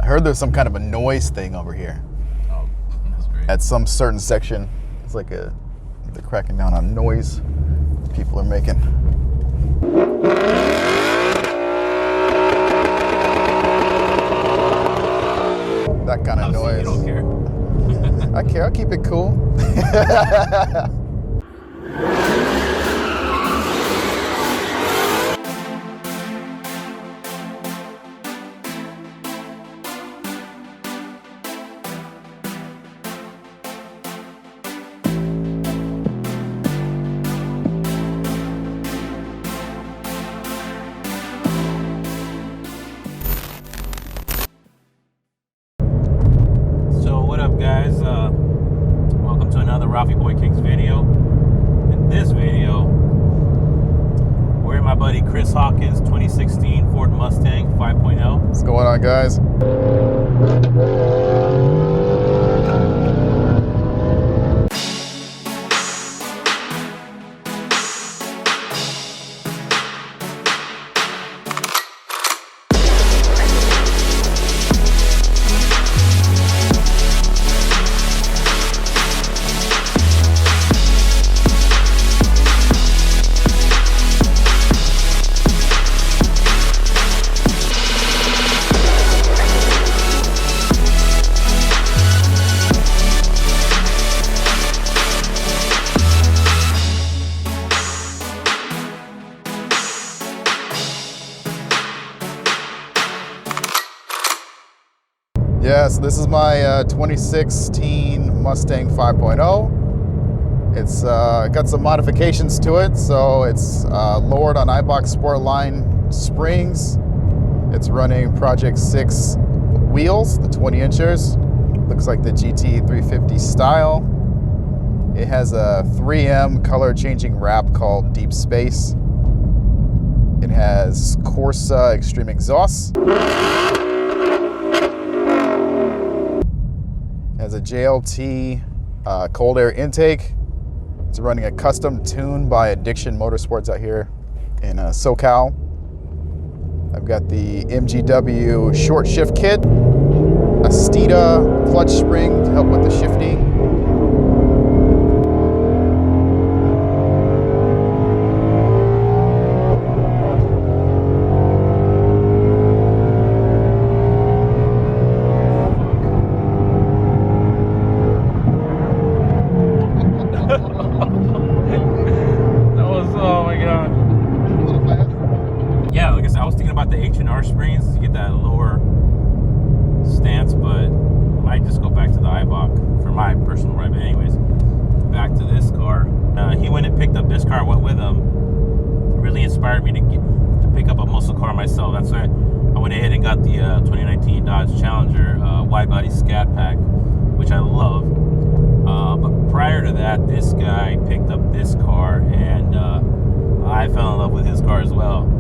heard there's some kind of a noise thing over here. Oh, that's great. At some certain section. It's like they're cracking down on noise people are making. That kind of noise. You don't care. I care. I'll keep it cool. Guys, welcome to another Ralphie Boy Kicks video. In this video, we're in my buddy Chris Hawkins' 2016 Ford Mustang 5.0. What's going on, guys? Yeah, so this is my 2016 Mustang 5.0. It's got some modifications to it. So it's lowered on Eibach Sportline springs. It's running Project 6 wheels, the 20 inchers. Looks like the GT 350 style. It has a 3M color changing wrap called Deep Space. It has Corsa extreme exhaust. Has a JLT cold air intake. It's running a custom tune by Addiction Motorsports out here in SoCal. I've got the MGW short shift kit, a Steeda clutch spring to help with the shifting. The H&R springs to get that lower stance, but I might just go back to the Eibach for my personal ride. But anyways, back to this car. He went and picked up this car, went with him. Really inspired me to pick up a muscle car myself. That's why I went ahead and got the 2019 Dodge Challenger wide body Scat Pack, which I love. But prior to that, this guy picked up this car, and I fell in love with his car as well.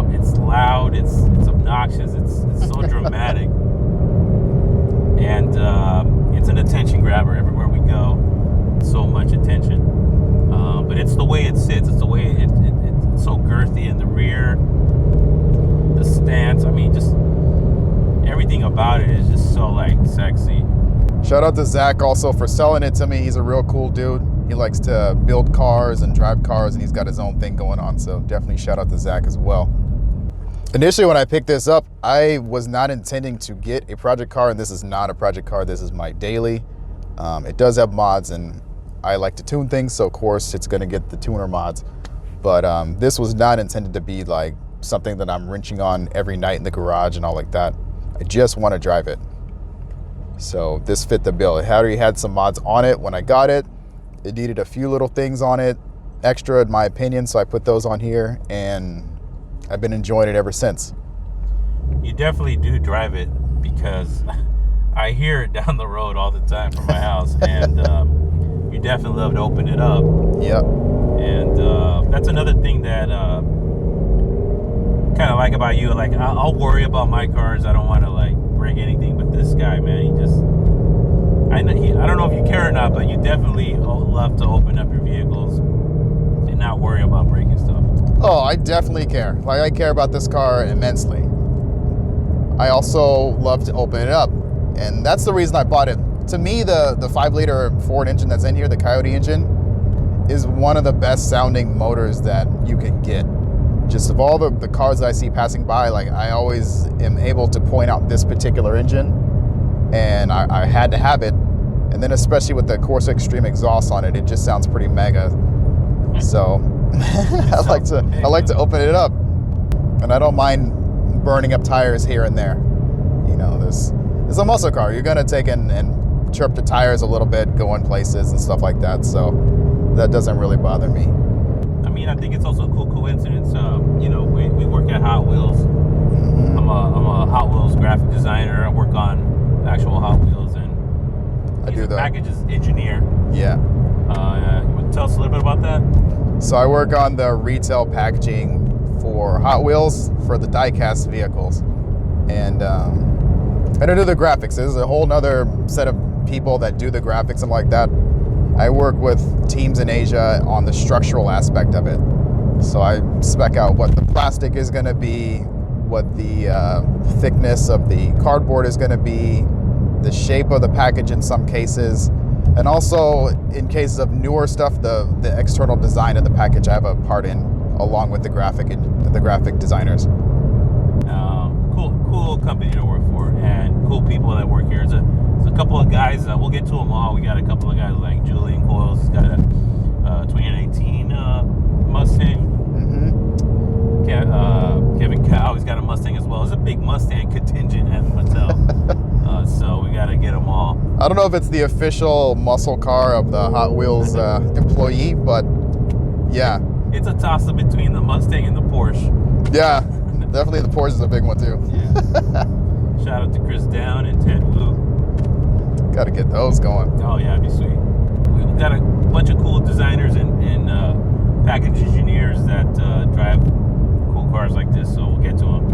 It's loud, it's obnoxious, it's so dramatic, and it's an attention grabber everywhere we go. So much attention, but it's the way it sits. It's the way it's so girthy in the rear, the stance. I mean, just everything about it is just so like sexy. Shout out to Zach also for selling it to me. He's a real cool dude. He likes to build cars and drive cars, and he's got his own thing going on. So definitely shout out to Zach as well. Initially, when I picked this up, I was not intending to get a project car, and this is not a project car. This is my daily. It does have mods, and I like to tune things, so of course it's going to get the tuner mods. But this was not intended to be like something that I'm wrenching on every night in the garage and all like that. I just want to drive it. So this fit the bill. It already had some mods on it when I got it. It needed a few little things on it, extra in my opinion, so I put those on here, and I've been enjoying it ever since. You definitely do drive it, because I hear it down the road all the time from my house, and you definitely love to open it up. Yep. And that's another thing that kind of like about you. Like, I'll worry about my cars. I don't want to like break anything, but this guy, man, he just, I don't know if you care or not, but you definitely love to open up your vehicles and not worry about breaking stuff. Oh, I definitely care. Like, I care about this car immensely. I also love to open it up. And that's the reason I bought it. To me, the 5-liter Ford engine that's in here, the Coyote engine, is one of the best sounding motors that you can get. Just of all the cars that I see passing by, like, I always am able to point out this particular engine, and I had to have it. And then especially with the Corsa Extreme exhaust on it, it just sounds pretty mega. So I like to open it up, and I don't mind burning up tires here and there. You know, it's a muscle car. You're gonna take and chirp the tires a little bit, going places and stuff like that. So that doesn't really bother me. I mean, I think it's also a cool coincidence. You know, we work at Hot Wheels. Mm-hmm. I'm a Hot Wheels graphic designer. I work on actual Hot Wheels, and he's a packages engineer. Yeah. You would tell us a little bit about that? So I work on the retail packaging for Hot Wheels for the die-cast vehicles, and I don't do the graphics. There's a whole nother set of people that do the graphics and like that. I work with teams in Asia on the structural aspect of it. So I spec out what the plastic is going to be, what the thickness of the cardboard is going to be, the shape of the package in some cases, and also in cases of newer stuff, the external design of the package I have a part in, along with the graphic designers. Cool company to work for, and cool people that work here. There's a couple of guys, we'll get to them all. We got a couple of guys like Julian Coyles, he's got a 2018 Mustang. Mm-hmm. Kevin Cow, he's got a Mustang as well. There's a big Mustang contingent at Mattel. So we got to get them all. I don't know if it's the official muscle car of the Hot Wheels employee, but yeah. It's a toss-up between the Mustang and the Porsche. Yeah, definitely the Porsche is a big one too. Yeah. Shout out to Chris Down and Ted Wu. Got to get those going. Oh yeah, it'd be sweet. We've got a bunch of cool designers and package engineers that drive cool cars like this, so we'll get to them.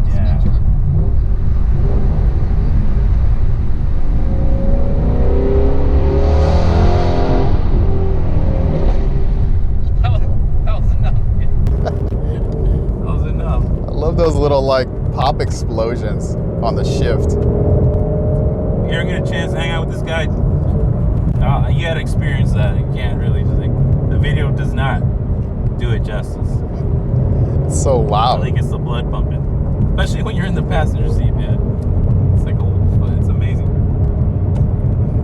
Yeah. I love those little like pop explosions on the shift. You ever get a chance to hang out with this guy? You had to experience that. You can't really just the video does not do it justice. It's so loud. I think it's the blood pumping, especially when you're in the passenger seat, man. It's like it's amazing.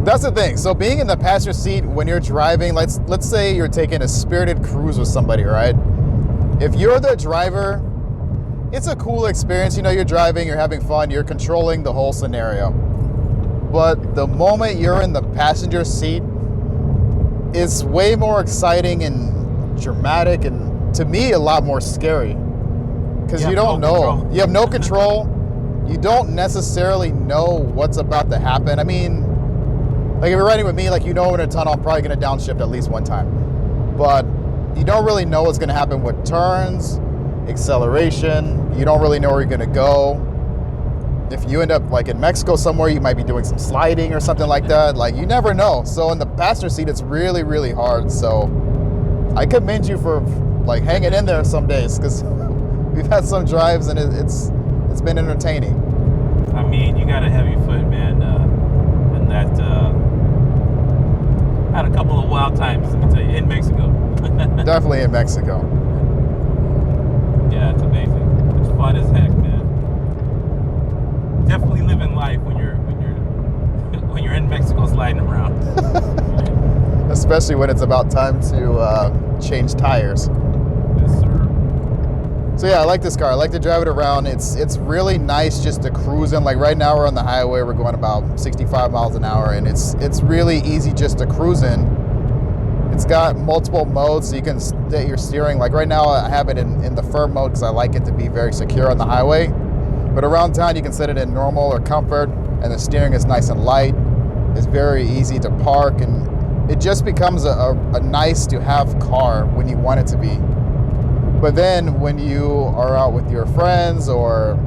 That's the thing. So being in the passenger seat when you're driving, let's say you're taking a spirited cruise with somebody, right? If you're the driver, it's a cool experience. You know, you're driving, you're having fun, you're controlling the whole scenario. But the moment you're in the passenger seat, it's way more exciting and dramatic, and to me, a lot more scary. Because you don't know. You have no control. You don't necessarily know what's about to happen. I mean, like if you're riding with me, like, you know, in a tunnel, I'm probably going to downshift at least one time. But you don't really know what's going to happen with turns, acceleration. You don't really know where you're going to go. If you end up like in Mexico somewhere, you might be doing some sliding or something like that. Like, you never know. So in the passenger seat, it's really, really hard. So I commend you for like hanging in there some days, because we've had some drives and it's been entertaining. I mean, you got a heavy foot, man, and that had a couple of wild times, let me tell you, in Mexico. Definitely in Mexico. Yeah, it's amazing. It's fun as heck, man. Definitely living life when you're in Mexico sliding around. Especially when it's about time to change tires. Yes, sir. So yeah, I like this car. I like to drive it around. It's really nice just to cruise in. Like right now we're on the highway. We're going about 65 miles an hour, and it's really easy just to cruise in. It's got multiple modes, so you can set your steering. Like right now I have it in the firm mode because I like it to be very secure on the highway. But around town you can set it in normal or comfort, and the steering is nice and light. It's very easy to park, and it just becomes a nice to have car when you want it to be. But then when you are out with your friends, or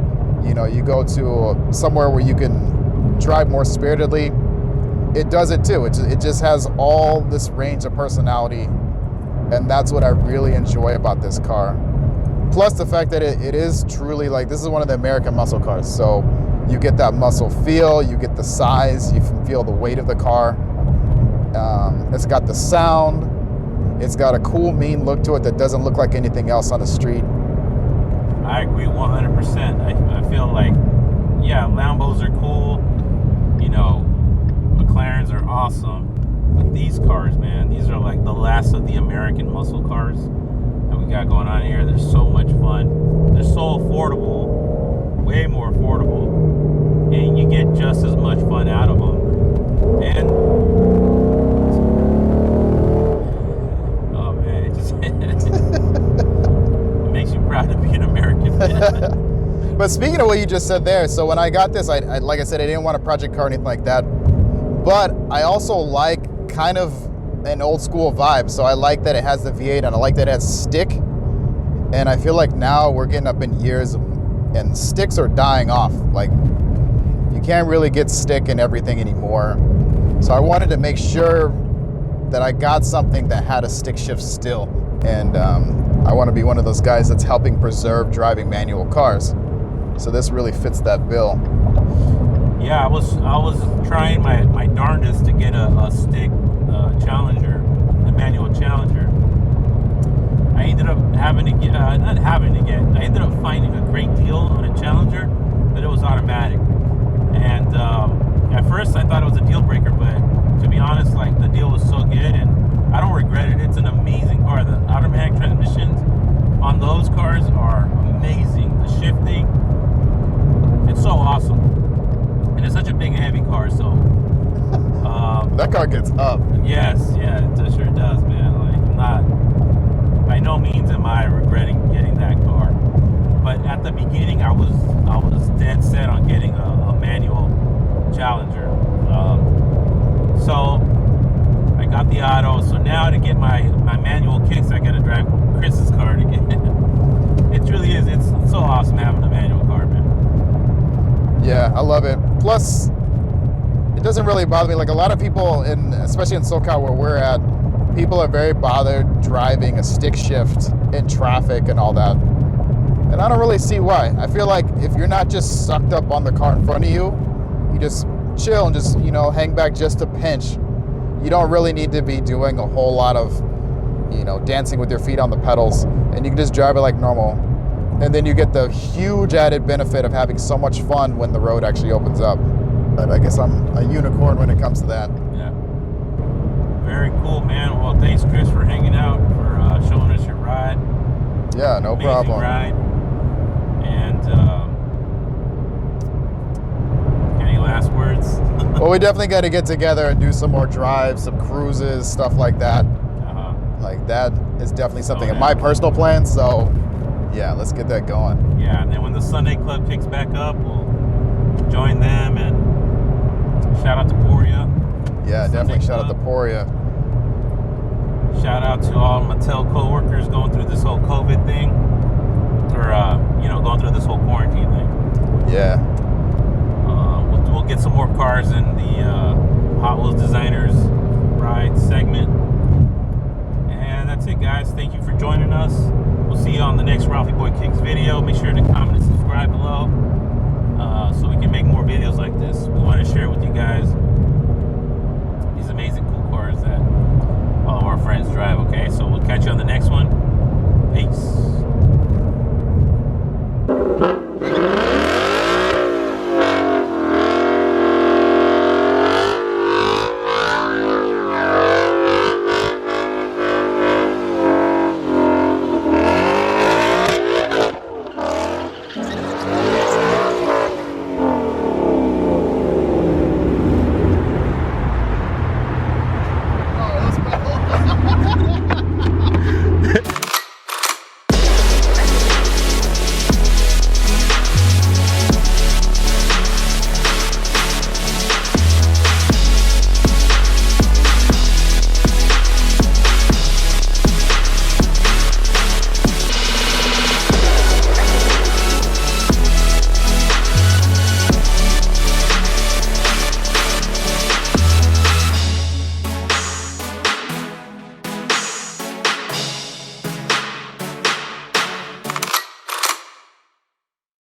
you know, you go to somewhere where you can drive more spiritedly, it does it too. It just has all this range of personality, and that's what I really enjoy about this car. Plus the fact that it is truly like, this is one of the American muscle cars. So you get that muscle feel, you get the size, you can feel the weight of the car. It's got the sound. It's got a cool, mean look to it that doesn't look like anything else on the street. I agree 100%. I feel like, yeah, Lambos are cool. You know, McLarens are awesome. But these cars, man, these are like the last of the American muscle cars that we got going on here. They're so much fun. They're so affordable, way more affordable. And you get just as much fun out of them. And it makes you proud to be an American. But speaking of what you just said there, so when I got this, I like I said, I didn't want a project car or anything like that. But I also like kind of an old school vibe. So I like that it has the V8 and I like that it has stick. And I feel like now we're getting up in years and sticks are dying off. Like, you can't really get stick in everything anymore. So I wanted to make sure that I got something that had a stick shift still. And I want to be one of those guys that's helping preserve driving manual cars. So this really fits that bill. Yeah, I was trying my darndest to get a stick Challenger, the manual Challenger. I ended up I ended up finding a great deal on a Challenger, but it was automatic. And at first I thought it was a deal breaker, but to be honest, like, the deal was so good and I don't regret it. It's an amazing car. The automatic transmissions on those cars are amazing. The shifting, it's so awesome. And it's such a big and heavy car, so that car gets up. Yes, yeah, it sure does, man. Like, I'm not, by no means am I regretting getting that car. But at the beginning, I was dead set on getting a manual Challenger. So I got the auto. So now to get my manual kicks, I gotta drive Chris's car to get it. It really is. It's so awesome having a manual car, man. Yeah, I love it. Plus, it doesn't really bother me. Like, a lot of people, especially in SoCal where we're at, people are very bothered driving a stick shift in traffic and all that. And I don't really see why. I feel like if you're not just sucked up on the car in front of you, you just chill and just, hang back just a pinch. You don't really need to be doing a whole lot of, dancing with your feet on the pedals. And you can just drive it like normal. And then you get the huge added benefit of having so much fun when the road actually opens up. But I guess I'm a unicorn when it comes to that. Yeah. Very cool, man. Well, thanks, Chris, for hanging out, for showing us your ride. Yeah, no problem. Ride. And any last words? Well, we definitely got to get together and do some more drives, some cruises, stuff like that. Like, that is definitely something in my personal plan. So, yeah, let's get that going. Yeah, and then when the Sunday Club kicks back up, we'll join them. And shout out to Poria. Yeah, definitely shout out to Poria. Shout out to all Mattel coworkers going through this whole COVID thing, or going through this whole quarantine thing. Yeah. We'll get some more cars in the Hot Wheels Designers Ride segment. And that's it, guys. Thank you for joining us. We'll see you on the next Ralphie Boy Kicks video. Make sure to comment and subscribe below.